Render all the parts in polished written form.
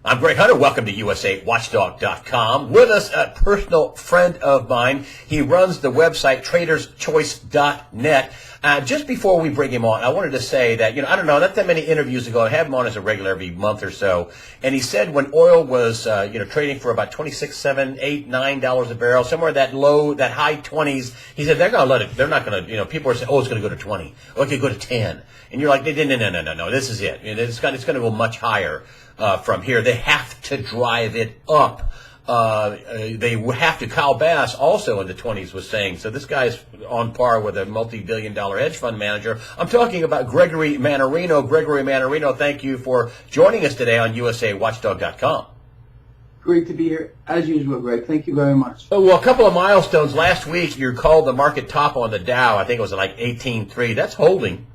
I'm Greg Hunter. Welcome to USAWatchdog.com. With us, a personal friend of mine. He runs the website traderschoice.net. Just before we bring him on, I wanted to say that, I don't know, not that many interviews ago, I have him on as a regular every month or so, and he said when oil was, trading for about $26, $7, $8, $9 a barrel, somewhere that high 20s, he said they're going to let it, they're not going to, people are saying, it's going to go to 20, or it could go to 10. And you're like, no, this is it. It's going to go much higher from here. They have to drive it up. They have to. Kyle Bass also in the 20s was saying, so this guy's on par with a multi-billion-dollar hedge fund manager. I'm talking about Gregory Mannarino. Gregory Mannarino, thank you for joining us today on USAWatchdog.com. Great to be here, as usual, Greg. Thank you very much. Well, a couple of milestones. Last week, you called the market top on the Dow. I think it was like 18.3. That's holding.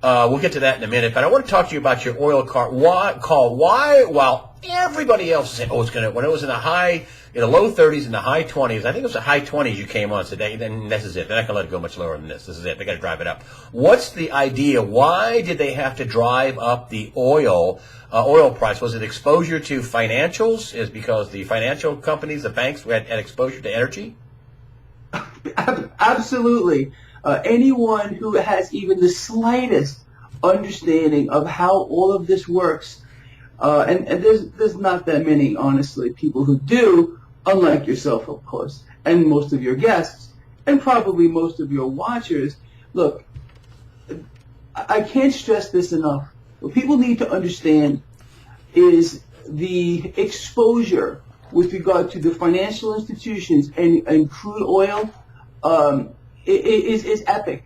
We'll get to that in a minute, but I want to talk to you about your oil call. Why, while everybody else is saying, when it was in the low 30s and the high 20s, I think it was the high 20s you came on today, then this is it. They're not going to let it go much lower than this. This is it. They got to drive it up. What's the idea? Why did they have to drive up the oil price? Was it exposure to financials? Is because the financial companies, the banks, had exposure to energy? Absolutely. Anyone who has even the slightest understanding of how all of this works, and there's not that many, honestly, people who do, unlike yourself, of course, and most of your guests, and probably most of your watchers. Look, I can't stress this enough. What people need to understand is the exposure with regard to the financial institutions and crude oil is epic.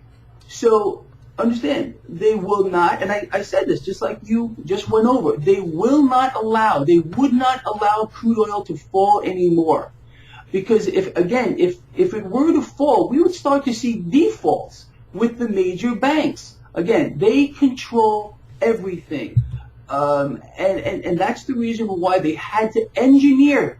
So understand, they will not, and I said this just like you just went over, they would not allow crude oil to fall anymore. Because if it were to fall, we would start to see defaults with the major banks. Again, they control everything. And that's the reason why they had to engineer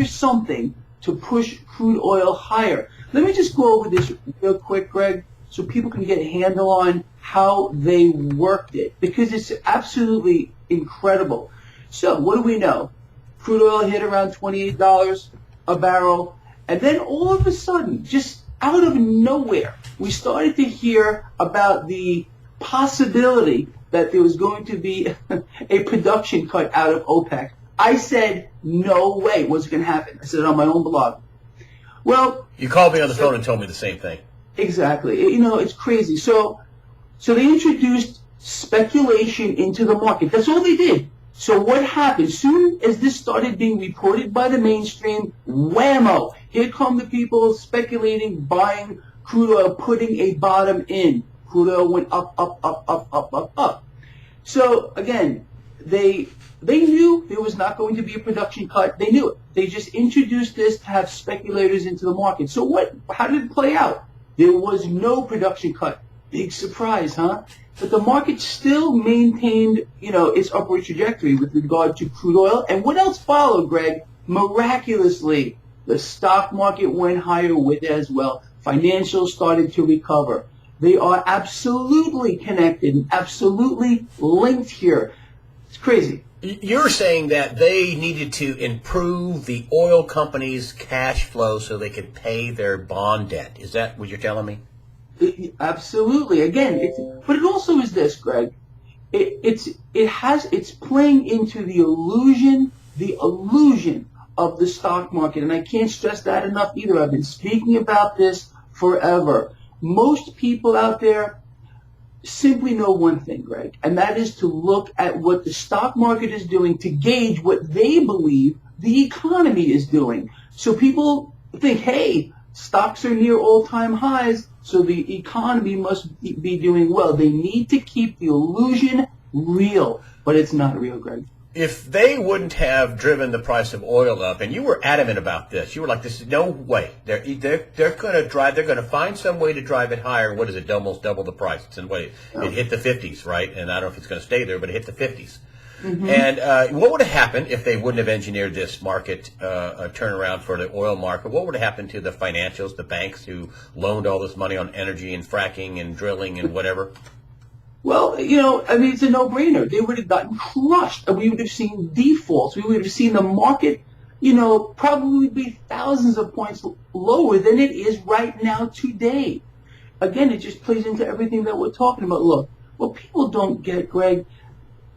something to push crude oil higher. Let me just go over this real quick, Greg, so people can get a handle on how they worked it, because it's absolutely incredible. So what do we know? Crude oil hit around $28 a barrel, and then all of a sudden, just out of nowhere, we started to hear about the possibility that there was going to be a production cut out of OPEC. I said, no way, what's going to happen? I said it on my own blog. Well, you called me on the phone and told me the same thing. Exactly. It's crazy. So they introduced speculation into the market. That's all they did. So what happened? Soon as this started being reported by the mainstream, whammo! Here come the people speculating, buying crude oil, putting a bottom in. Crude oil went up, up, up, up, up, up, up. So again, they knew there was not going to be a production cut. They knew it. They just introduced this to have speculators into the market. So how did it play out? There was no production cut. Big surprise, huh? But the market still maintained, its upward trajectory with regard to crude oil. And what else followed, Greg? Miraculously, the stock market went higher with it as well. Financials started to recover. They are absolutely connected and absolutely linked here. It's crazy. You're saying that they needed to improve the oil companies' cash flow so they could pay their bond debt. Is that what you're telling me? Absolutely. Again, but it also is this, Greg. It's playing into the illusion of the stock market, and I can't stress that enough either. I've been speaking about this forever. Most people out there simply know one thing, Greg, and that is to look at what the stock market is doing to gauge what they believe the economy is doing. So people think, hey, stocks are near all-time highs, so the economy must be doing well. They need to keep the illusion real, but it's not real, Greg. If they wouldn't have driven the price of oil up, and you were adamant about this, you were like, "This is no way. They're going to drive. They're going to find some way to drive it higher." What is it? Almost double the price. It hit the 50s, right? And I don't know if it's going to stay there, but it hit the 50s. Mm-hmm. And what would have happened if they wouldn't have engineered this market turnaround for the oil market? What would have happened to the financials, the banks who loaned all this money on energy and fracking and drilling and whatever? Well, I mean, it's a no-brainer. They would have gotten crushed, and we would have seen defaults. We would have seen the market, probably be thousands of points lower than it is right now today. Again, it just plays into everything that we're talking about. Look, what people don't get, Greg,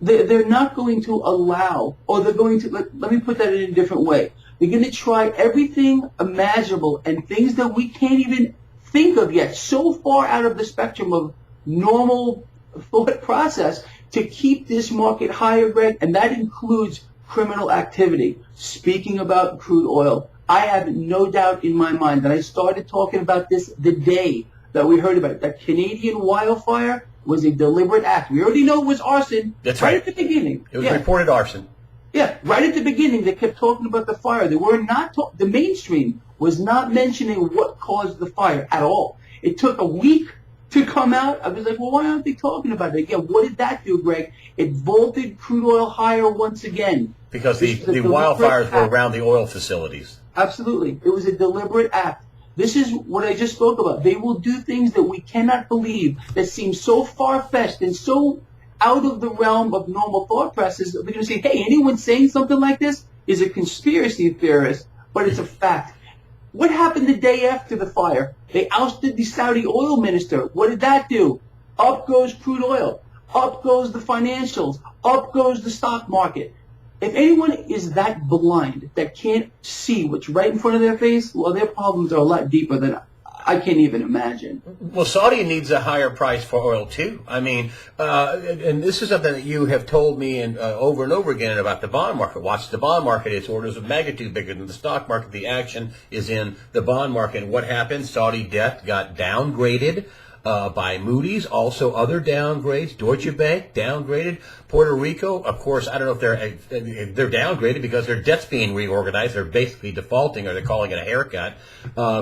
they're not going to allow, or they're going to, let me put that in a different way. They're going to try everything imaginable and things that we can't even think of yet, so far out of the spectrum of normal thought process, to keep this market higher, Greg, and that includes criminal activity. Speaking about crude oil, I have no doubt in my mind that I started talking about this the day that we heard about it. That Canadian wildfire was a deliberate act. We already know it was arson. That's right. At the beginning. It was reported arson. Yeah, right at the beginning, they kept talking about the fire. They were not the mainstream was not mentioning what caused the fire at all. It took a week to come out. I was like, well, why aren't they talking about it again? What did that do, Greg? It vaulted crude oil higher once again. Because the wildfires were around the oil facilities. Absolutely. It was a deliberate act. This is what I just spoke about. They will do things that we cannot believe, that seem so far-fetched and so out of the realm of normal thought processes. We're going to say, hey, anyone saying something like this is a conspiracy theorist, but it's a fact. What happened the day after the fire? They ousted the Saudi oil minister. What did that do? Up goes crude oil. Up goes the financials. Up goes the stock market. If anyone is that blind, that can't see what's right in front of their face, well, their problems are a lot deeper than I can't even imagine. Well, Saudi needs a higher price for oil, too. I mean, and this is something that you have told me over and over again about the bond market. Watch the bond market. It's orders of magnitude bigger than the stock market. The action is in the bond market. And what happened? Saudi debt got downgraded by Moody's, also other downgrades. Deutsche Bank downgraded. Puerto Rico, of course, I don't know if they're downgraded because their debt's being reorganized. They're basically defaulting, or they're calling it a haircut.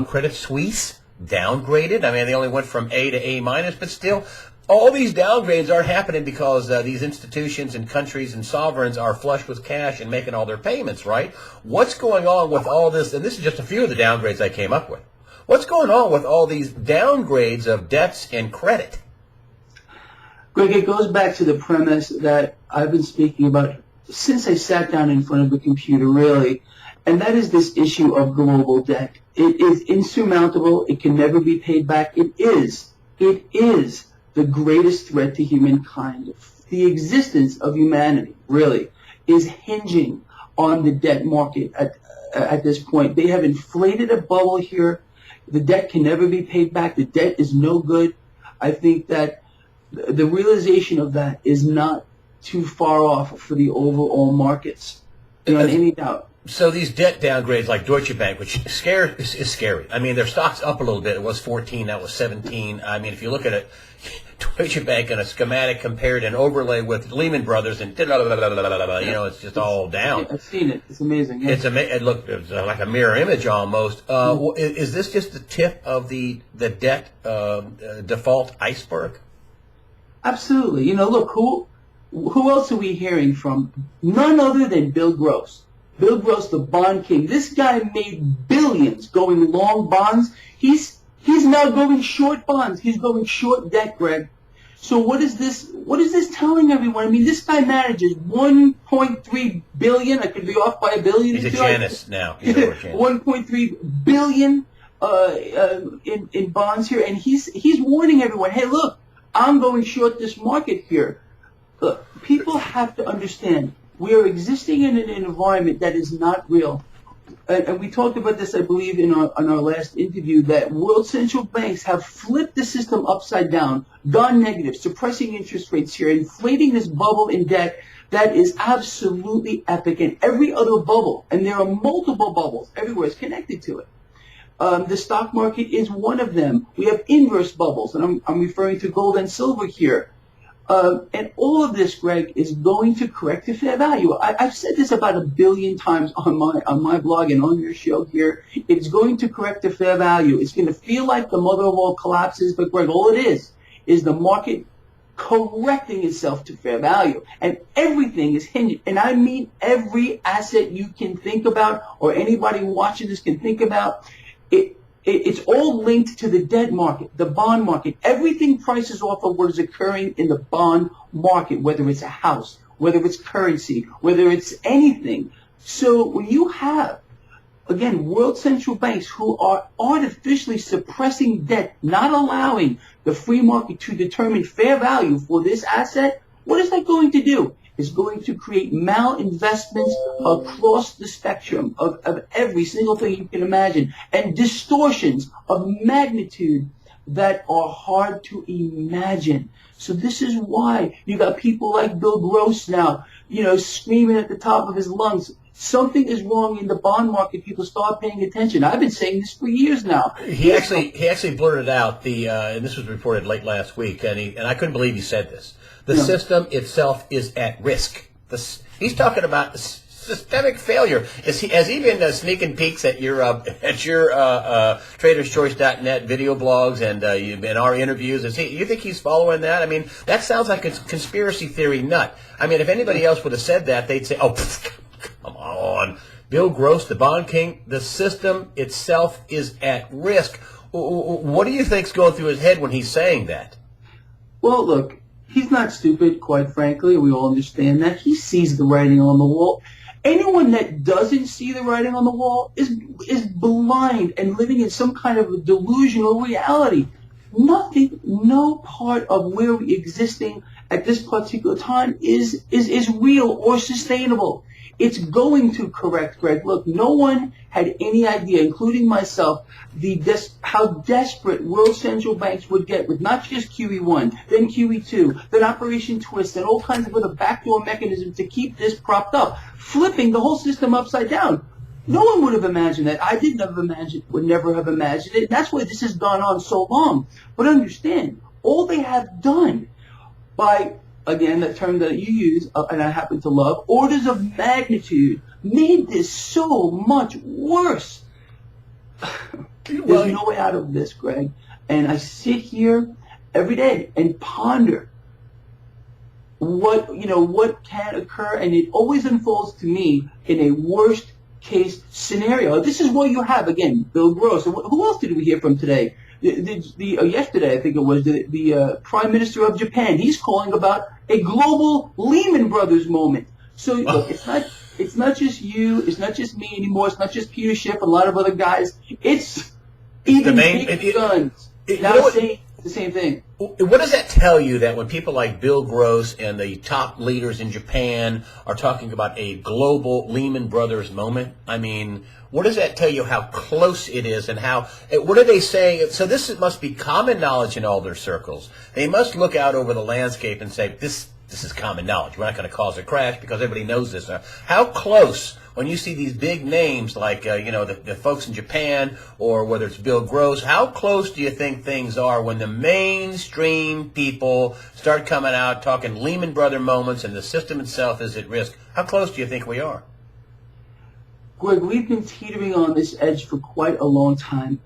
Credit Suisse downgraded. I mean, they only went from A to A minus, but still, all these downgrades are happening because these institutions and countries and sovereigns are flush with cash and making all their payments, right? What's going on with all this? And this is just a few of the downgrades I came up with. What's going on with all these downgrades of debts and credit? Greg, it goes back to the premise that I've been speaking about since I sat down in front of a computer, really, and that is this issue of global debt. It is insurmountable. It can never be paid back. It is the greatest threat to humankind. The existence of humanity, really, is hinging on the debt market at this point. They have inflated a bubble here. The debt can never be paid back. The debt is no good. I think that the realization of that is not too far off for the overall markets. Without any doubt. So these debt downgrades like Deutsche Bank, which is scary. I mean, their stock's up a little bit. It was 14, that was 17. I mean, if you look at it, Deutsche Bank in a schematic compared and overlay with Lehman Brothers and it's just all down. I've seen it. It's amazing. Yeah. It looked like a mirror image almost. Is this just the tip of the debt default iceberg? Absolutely. Look, who else are we hearing from? None other than Bill Gross. Bill Gross, the bond king. This guy made billions going long bonds. He's now going short bonds. He's going short debt, Greg. So what is this telling everyone? I mean, this guy manages 1.3 billion. I could be off by a billion. He's a Janus now. 1.3 billion in bonds here, and he's warning everyone. Hey, look, I'm going short this market here. Look, people have to understand. We are existing in an environment that is not real. And we talked about this, I believe, in our last interview, that world central banks have flipped the system upside down, gone negative, suppressing interest rates here, inflating this bubble in debt that is absolutely epic. And every other bubble, and there are multiple bubbles everywhere, is connected to it. The stock market is one of them. We have inverse bubbles, and I'm referring to gold and silver here. And all of this, Greg, is going to correct to fair value. I've said this about 1 billion times on my blog and on your show here. It's going to correct to fair value. It's going to feel like the mother of all collapses, but Greg, all it is the market correcting itself to fair value. And everything is hinged. And I mean every asset you can think about, or anybody watching this can think about. It's all linked to the debt market, the bond market. Everything prices off of what is occurring in the bond market, whether it's a house, whether it's currency, whether it's anything. So when you have, again, world central banks who are artificially suppressing debt, not allowing the free market to determine fair value for this asset, what is that going to do? It's going to create malinvestments across the spectrum of every single thing you can imagine, and distortions of magnitude that are hard to imagine. So this is why you got people like Bill Gross now, screaming at the top of his lungs, something is wrong in the bond market. People start paying attention. I've been saying this for years now. He actually blurted out and this was reported late last week, and I couldn't believe he said this. The system itself is at risk. He's talking about systemic failure. Has he been sneaking peeks at your traderschoice.net video blogs and in our interviews? You think he's following that? I mean, that sounds like a conspiracy theory nut. I mean, if anybody else would have said that, they'd say, "Oh, come on, Bill Gross, the bond king. The system itself is at risk." What do you think's going through his head when he's saying that? Well, look. He's not stupid, quite frankly. We all understand that. He sees the writing on the wall. Anyone that doesn't see the writing on the wall is blind and living in some kind of a delusional reality. No part of where we're existing at this particular time is real or sustainable. It's going to correct, Greg. Look, no one had any idea, including myself, how desperate world central banks would get with not just QE1, then QE2, then Operation Twist, and all kinds of other backdoor mechanisms to keep this propped up, flipping the whole system upside down. No one would have imagined that. I would never have imagined it. And that's why this has gone on so long. But understand, all they have done by, again, that term that you use, and I happen to love, orders of magnitude, made this so much worse. There's no way out of this, Greg. And I sit here every day and ponder what can occur, and it always unfolds to me in a worst case scenario. This is what you have, again, Bill Gross. And who else did we hear from today? Yesterday, I think it was, the Prime Minister of Japan. He's calling about a global Lehman Brothers moment. So look, it's not just you, it's not just me anymore, it's not just Peter Schiff and a lot of other guys. It's even big guns now saying the same thing. What does that tell you, that when people like Bill Gross and the top leaders in Japan are talking about a global Lehman Brothers moment? I mean, what does that tell you how close it is, and what are they saying? So this must be common knowledge in all their circles. They must look out over the landscape and say, this is common knowledge. We're not going to cause a crash because everybody knows this. How close, when you see these big names like, the folks in Japan, or whether it's Bill Gross, how close do you think things are when the mainstream people start coming out talking Lehman Brothers moments and the system itself is at risk? How close do you think we are? Greg, we've been teetering on this edge for quite a long time.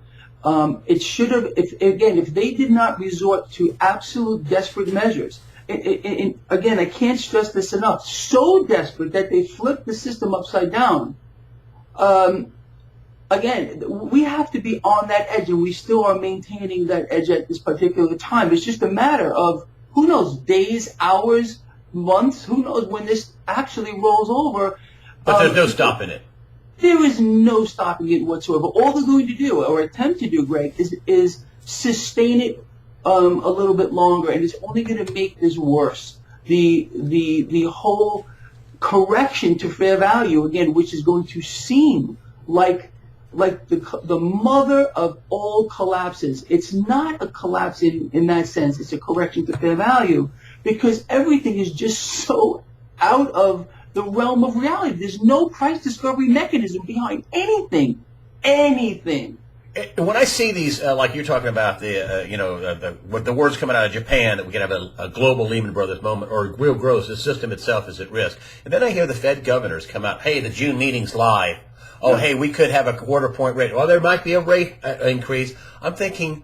It should have, if they did not resort to absolute desperate measures, and again, I can't stress this enough, so desperate that they flipped the system upside down. Again, we have to be on that edge, and we still are maintaining that edge at this particular time. It's just a matter of, who knows, days, hours, months, who knows when this actually rolls over. But there's no stopping it. There is no stopping it whatsoever. All they're going to do, or attempt to do, Greg, is sustain it a little bit longer, and it's only going to make this worse. The whole correction to fair value, again, which is going to seem like the mother of all collapses. It's not a collapse in that sense. It's a correction to fair value, because everything is just so out of the realm of reality. There's no price discovery mechanism behind anything. When I see these, like you're talking about, the words coming out of Japan that we can have a global Lehman Brothers moment, or real gross, the system itself is at risk. And then I hear the Fed governors come out, hey, the June meeting's live. Oh, hey, we could have a quarter point rate. Well, there might be a rate increase. I'm thinking,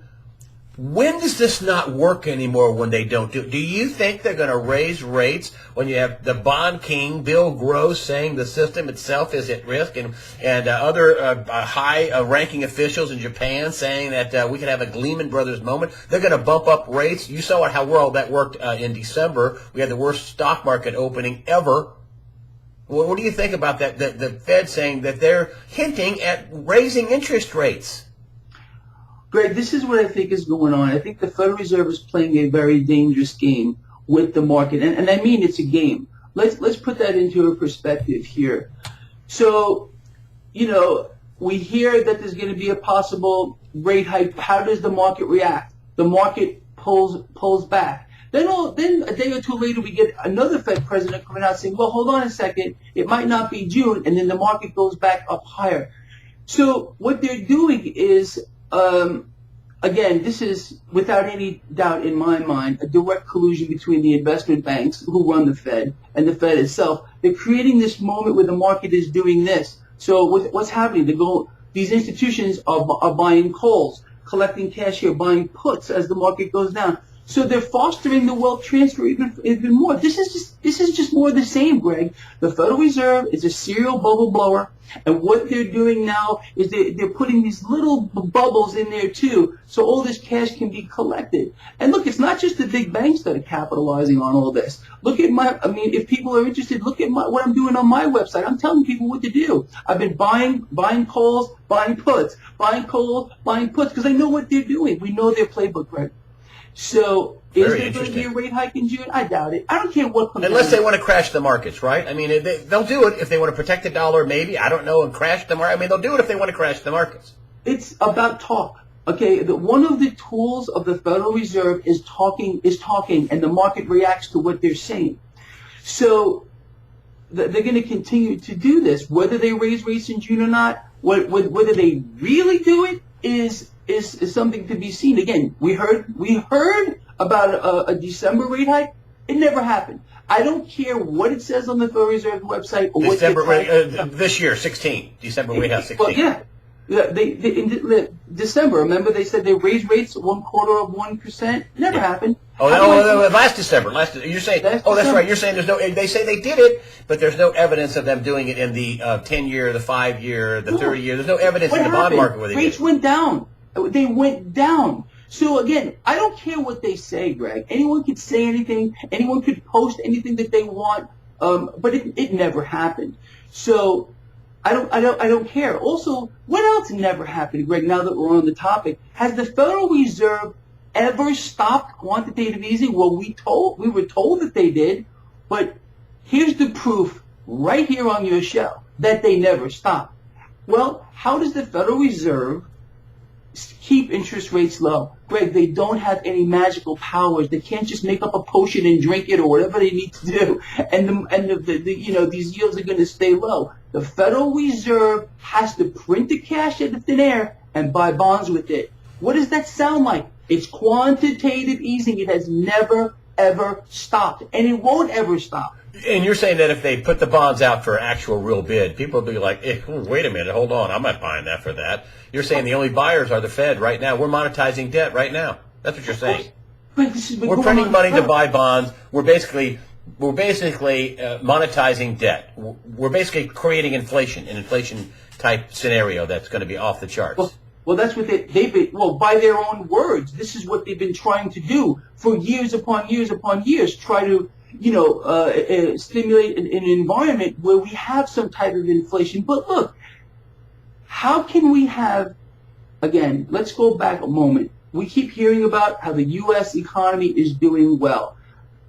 When does this not work anymore when they don't do it? Do you think they're going to raise rates when you have the bond king, Bill Gross, saying the system itself is at risk, and other high-ranking officials in Japan saying that we could have a Lehman Brothers moment? They're going to bump up rates. You saw how well that worked in December. We had the worst stock market opening ever. What do you think about that? The Fed saying that they're hinting at raising interest rates. Greg, this is what I think is going on. I think the Federal Reserve is playing a very dangerous game with the market, and I mean it's a game. Let's put that into a perspective here. So, we hear that there's going to be a possible rate hike. How does the market react? The market pulls back. Then a day or two later, we get another Fed president coming out saying, well, hold on a second, it might not be June, and then the market goes back up higher. So what they're doing is, again, this is without any doubt in my mind, a direct collusion between the investment banks who run the Fed and the Fed itself. They're creating this moment where the market is doing this. So what's happening? These institutions are buying calls, collecting cash here, buying puts as the market goes down. So they're fostering the wealth transfer even more. This is just more of the same, Greg. The Federal Reserve is a serial bubble blower, and what they're doing now is they're putting these little bubbles in there too, so all this cash can be collected. And look, it's not just the big banks that are capitalizing on all this. Look at if people are interested, look at what I'm doing on my website. I'm telling people what to do. I've been buying calls, buying puts, buying calls, buying puts, because I know what they're doing. We know their playbook, Greg. So is there going to be a rate hike in June? I doubt it. I don't care what comes Unless they want to crash the markets, right? I mean, they'll do it if they want to protect the dollar, maybe. I don't know, and crash the market. I mean, they'll do it if they want to crash the markets. It's about talk. Okay, one of the tools of the Federal Reserve is talking, and the market reacts to what they're saying. So they're going to continue to do this, whether they raise rates in June or not. Whether they really do it is something to be seen. Again, we heard about a December rate hike. It never happened. I don't care what it says on the Federal Reserve website or December this year, 16 December rate hike 16. Well, yeah. In December, remember they said they raised rates 1/4%. Never happened. Last December. You're saying? That's right. You're saying there's no. They say they did it, but there's no evidence of them doing it in the 10-year, the 5-year, the 30-year. There's no evidence in the bond market where they rates did. Went down. They went down. So again, I don't care what they say, Greg. Anyone could say anything. Anyone could post anything that they want. But it never happened. So I don't care. Also, what else never happened, Greg? Now that we're on the topic, has the Federal Reserve ever stopped quantitative easing? Well, we were told that they did, but here's the proof right here on your show that they never stopped. Well, how does the Federal Reserve keep interest rates low? Greg, they don't have any magical powers. They can't just make up a potion and drink it or whatever they need to do, and these yields are going to stay low. The Federal Reserve has to print the cash out of thin air and buy bonds with it. What does that sound like? It's quantitative easing. It has never, ever stopped, and it won't ever stop. And you're saying that if they put the bonds out for actual real bid, people will be like, wait a minute, hold on, I'm not buying that for that. You're saying the only buyers are the Fed right now. We're monetizing debt right now. That's what you're saying. We're printing money to buy bonds. We're basically monetizing debt. We're basically creating an inflation type scenario that's going to be off the charts. Well, that's what they've been, by their own words, this is what they've been trying to do for years upon years upon years, try to stimulate an environment where we have some type of inflation. But look, how can we have, again, let's go back a moment. We keep hearing about how the U.S. economy is doing well.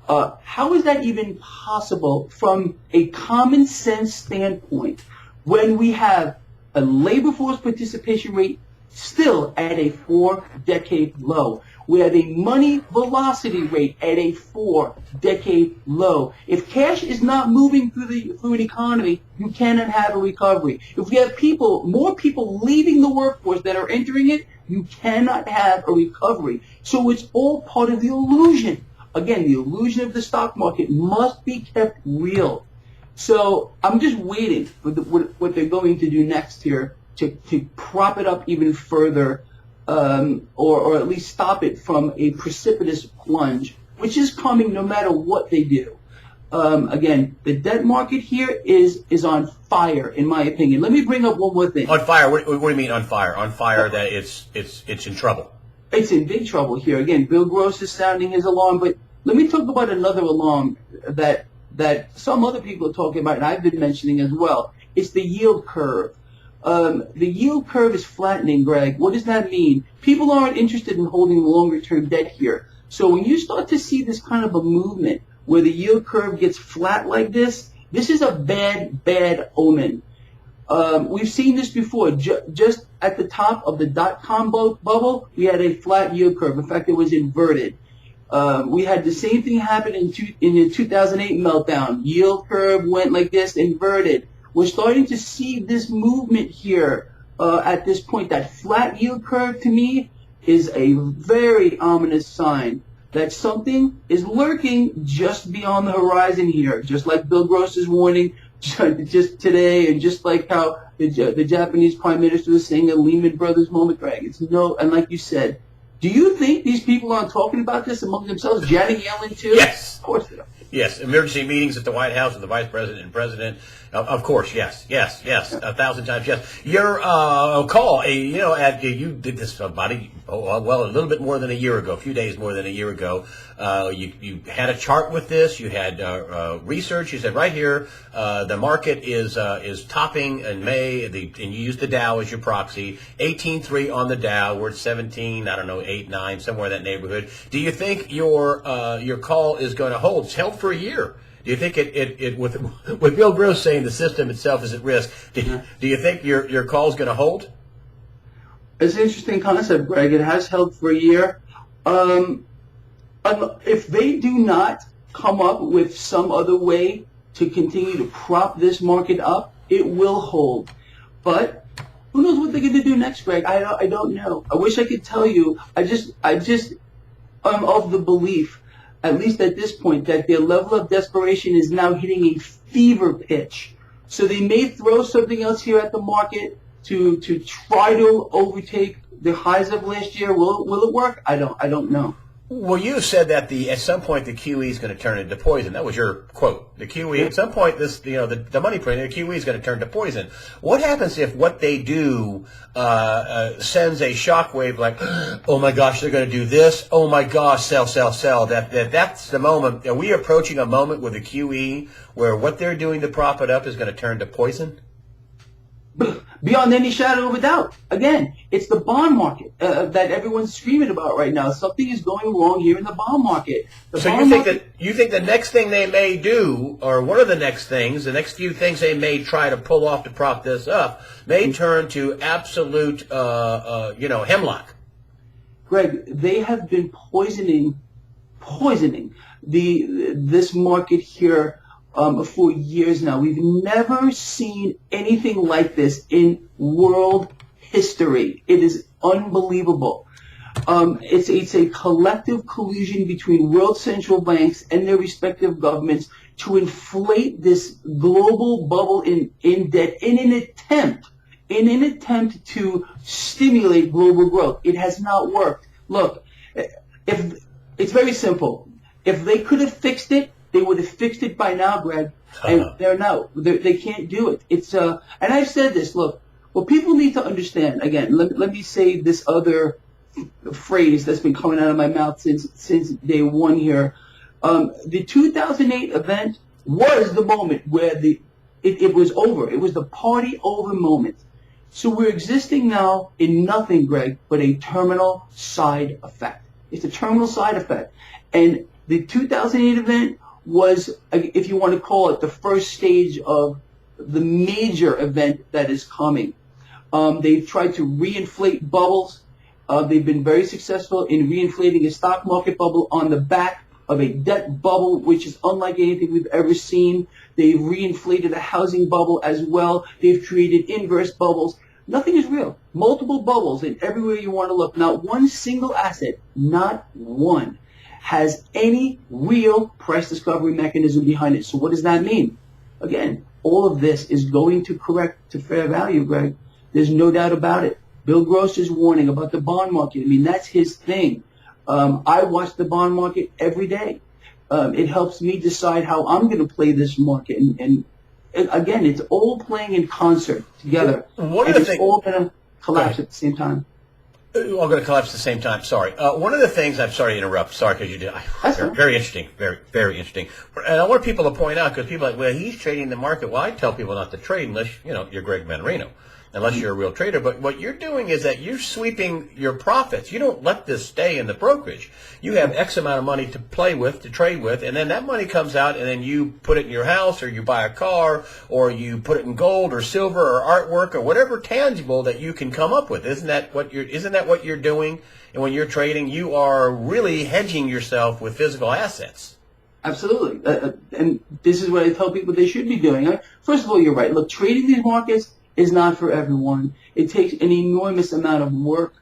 How is that even possible from a common sense standpoint when we have a labor force participation rate still at a 4-decade low? We have a money velocity rate at a 4-decade low. If cash is not moving through an economy, you cannot have a recovery. If we have more people leaving the workforce that are entering it, you cannot have a recovery. So it's all part of the illusion. Again, the illusion of the stock market must be kept real. So I'm just waiting for what they're going to do next here to prop it up even further. or at least stop it from a precipitous plunge, which is coming no matter what they do. Again, the debt market here is on fire, in my opinion. Let me bring up one more thing. On fire? What do you mean on fire? On fire that it's in trouble. It's in big trouble here. Again, Bill Gross is sounding his alarm, but let me talk about another alarm that some other people are talking about, and I've been mentioning as well. It's the yield curve. The yield curve is flattening, Greg. What does that mean? People aren't interested in holding longer-term debt here. So when you start to see this kind of a movement where the yield curve gets flat like this is a bad, bad omen. We've seen this before. Just at the top of the dot-com bubble, we had a flat yield curve. In fact, it was inverted. We had the same thing happen in the 2008 meltdown. Yield curve went like this, inverted. We're starting to see this movement here at this point. That flat yield curve, to me, is a very ominous sign that something is lurking just beyond the horizon here, just like Bill Gross is warning just today, and just like how the Japanese Prime Minister was saying a Lehman Brothers moment, Greg. And like you said, do you think these people aren't talking about this among themselves? Janet Yellen, too? Yes. Of course they are. Yes, emergency meetings at the White House with the Vice President and President. Of course, yes, 1,000 times yes. Your call, you did this about a little bit more than a year ago, a few days more than a year ago. You had a chart with this. You had research. You said right here the market is topping in May, and you used the Dow as your proxy. 18.3 on the Dow. We're at 17. I don't know, 8, 9, somewhere in that neighborhood. Do you think your call is going to hold? It's held for a year. Do you think it with Bill Gross saying the system itself is at risk? Do you think your call is going to hold? It's an interesting concept, Greg. It has held for a year. If they do not come up with some other way to continue to prop this market up, it will hold. But who knows what they're going to do next, Greg? I don't know. I wish I could tell you. I just am of the belief, at least at this point, that their level of desperation is now hitting a fever pitch. So they may throw something else here at the market to try to overtake the highs of last year. Will it work? I don't know. Well, you said that at some point the QE is going to turn into poison. That was your quote. The QE at some point, the money printing, the QE is going to turn to poison. What happens if what they do sends a shockwave like, oh my gosh, they're going to do this. Oh my gosh, sell. That's the moment. Are we approaching a moment with the QE where what they're doing to prop it up is going to turn to poison? Beyond any shadow of a doubt. Again, it's the bond market that everyone's screaming about right now. Something is going wrong here in the bond market. You think the next thing they may do, or one of the next few things they may try to pull off to prop this up, may turn to absolute, hemlock. Greg, they have been poisoning this market here for years now. We've never seen anything like this in world history. It is unbelievable. It's a collective collusion between world central banks and their respective governments to inflate this global bubble in debt in an attempt to stimulate global growth. It has not worked. Look, it's very simple. If they could have fixed it, they would have fixed it by now, Greg. And they can't do it. And I've said this. Look, what people need to understand. Again, let me say this other phrase that's been coming out of my mouth since day one here. The 2008 event was the moment where it was over. It was the party over moment. So we're existing now in nothing, Greg, but a terminal side effect. It's a terminal side effect, and the 2008 event was, if you want to call it, the first stage of the major event that is coming. They've tried to reinflate bubbles. They've been very successful in reinflating a stock market bubble on the back of a debt bubble, which is unlike anything we've ever seen. They've reinflated a housing bubble as well. They've created inverse bubbles. Nothing is real. Multiple bubbles, and everywhere you want to look. Not one single asset, not one, has any real price discovery mechanism behind it. So what does that mean? Again, all of this is going to correct to fair value, Greg. There's no doubt about it. Bill Gross's warning about the bond market. I mean, that's his thing. I watch the bond market every day. It helps me decide how I'm going to play this market. And again, it's all playing in concert together. It's all going to collapse at the same time. All going to collapse at the same time. Sorry. One of the things, I'm sorry to interrupt. Sorry, because you did. Very interesting. Very, very interesting. And I want people to point out, because people are like, well, he's trading the market. Well, I tell people not to trade unless, you're Greg Mannarino, unless you're a real trader. But what you're doing is that you're sweeping your profits. You don't let this stay in the brokerage. You have X amount of money to play with, to trade with, and then that money comes out, and then you put it in your house, or you buy a car, or you put it in gold or silver or artwork or whatever tangible that you can come up with. Isn't that what you're doing? And when you're trading, you are really hedging yourself with physical assets. Absolutely. And this is what I tell people they should be doing. First of all, you're right. Look, trading these markets is not for everyone. It takes an enormous amount of work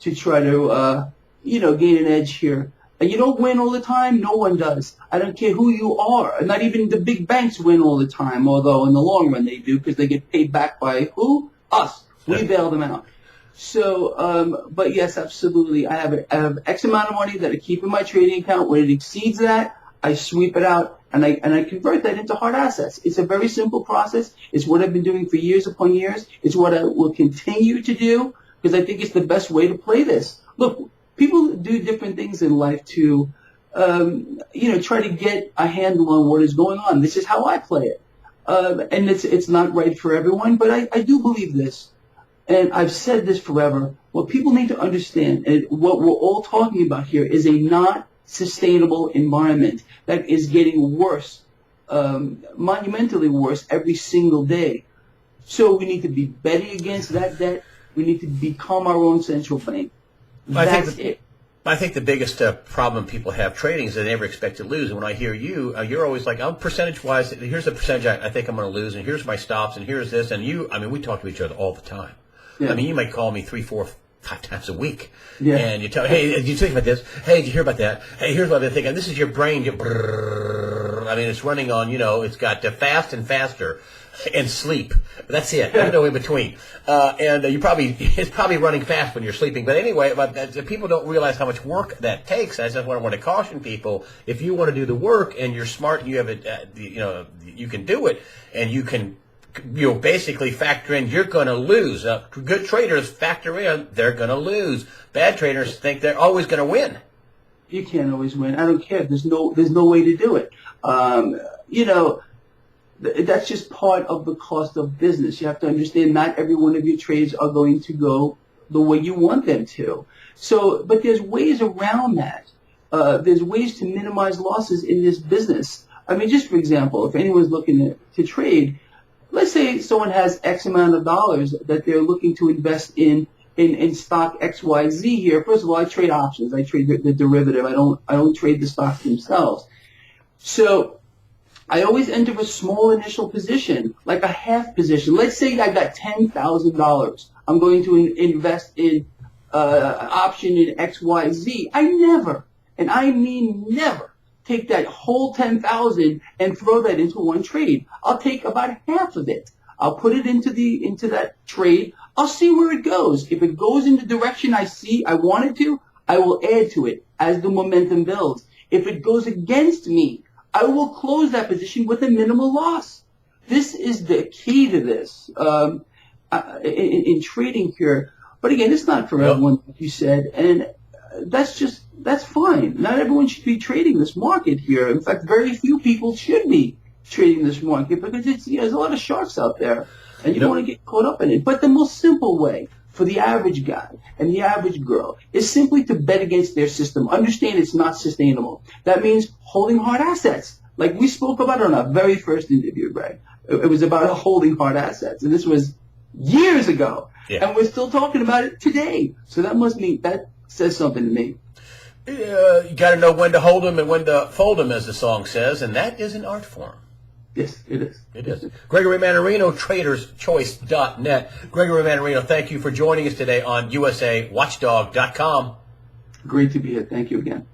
to try to, gain an edge here. And you don't win all the time. No one does. I don't care who you are. Not even the big banks win all the time, although in the long run they do, because they get paid back by who? Us. We bail them out. So, but yes, absolutely. I have X amount of money that I keep in my trading account. When it exceeds that, I sweep it out and I convert that into hard assets. It's a very simple process. It's what I've been doing for years upon years. It's what I will continue to do, because I think it's the best way to play this. Look, people do different things in life to, try to get a handle on what is going on. This is how I play it. And it's not right for everyone, but I do believe this. And I've said this forever. What people need to understand, and what we're all talking about here, is a not sustainable environment that is getting worse, monumentally worse every single day. So we need to be betting against that debt. We need to become our own central bank. That's it. I think the biggest problem people have trading is they never expect to lose. And when I hear you, you're always like, I'm percentage-wise, here's the percentage I think I'm going to lose, and here's my stops, and here's this. And we talk to each other all the time. Yeah. I mean, you might call me 3, 4, 5 times a week. Yeah. And you tell, hey, did you think about this? Hey, did you hear about that? Hey, here's what I've been thinking. This is your brain. It's running on, it's got fast and faster and sleep. That's it. There's no in between. It's probably running fast when you're sleeping. But anyway, people don't realize how much work that takes. I just want to caution people, if you want to do the work and you're smart and you have it, you can do it, and you can, basically factor in you're going to lose. Good traders factor in they're going to lose. Bad traders think they're always going to win. You can't always win. I don't care. There's no way to do it. That's just part of the cost of business. You have to understand not every one of your trades are going to go the way you want them to. So, but there's ways around that. There's ways to minimize losses in this business. I mean, just for example, if anyone's looking to trade, let's say someone has X amount of dollars that they're looking to invest in stock XYZ here. First of all, I trade options. I trade the derivative. I don't trade the stocks themselves. So I always enter a small initial position, like a half position. Let's say I got $10,000. I'm going to invest in option in XYZ. I never, and I mean never, take that whole $10,000 and throw that into one trade. I'll take about half of it. I'll put it into that trade. I'll see where it goes. If it goes in the direction I want it to, I will add to it as the momentum builds. If it goes against me, I will close that position with a minimal loss. This is the key to this in trading here. But again, it's not for everyone, like you said, and that's fine. Not everyone should be trading this market here. In fact, very few people should be trading this market, because there's a lot of sharks out there, and you don't want to get caught up in it. But the most simple way for the average guy and the average girl is simply to bet against their system. Understand it's not sustainable. That means holding hard assets, like we spoke about on our very first interview, Greg. It was about holding hard assets, and this was years ago, and we're still talking about it today. So that says something to me. You got to know when to hold them and when to fold them, as the song says, and that is an art form. Yes, it is. It is. Gregory Mannarino, traderschoice.net. Gregory Mannarino, thank you for joining us today on USAWatchdog.com. Great to be here. Thank you again.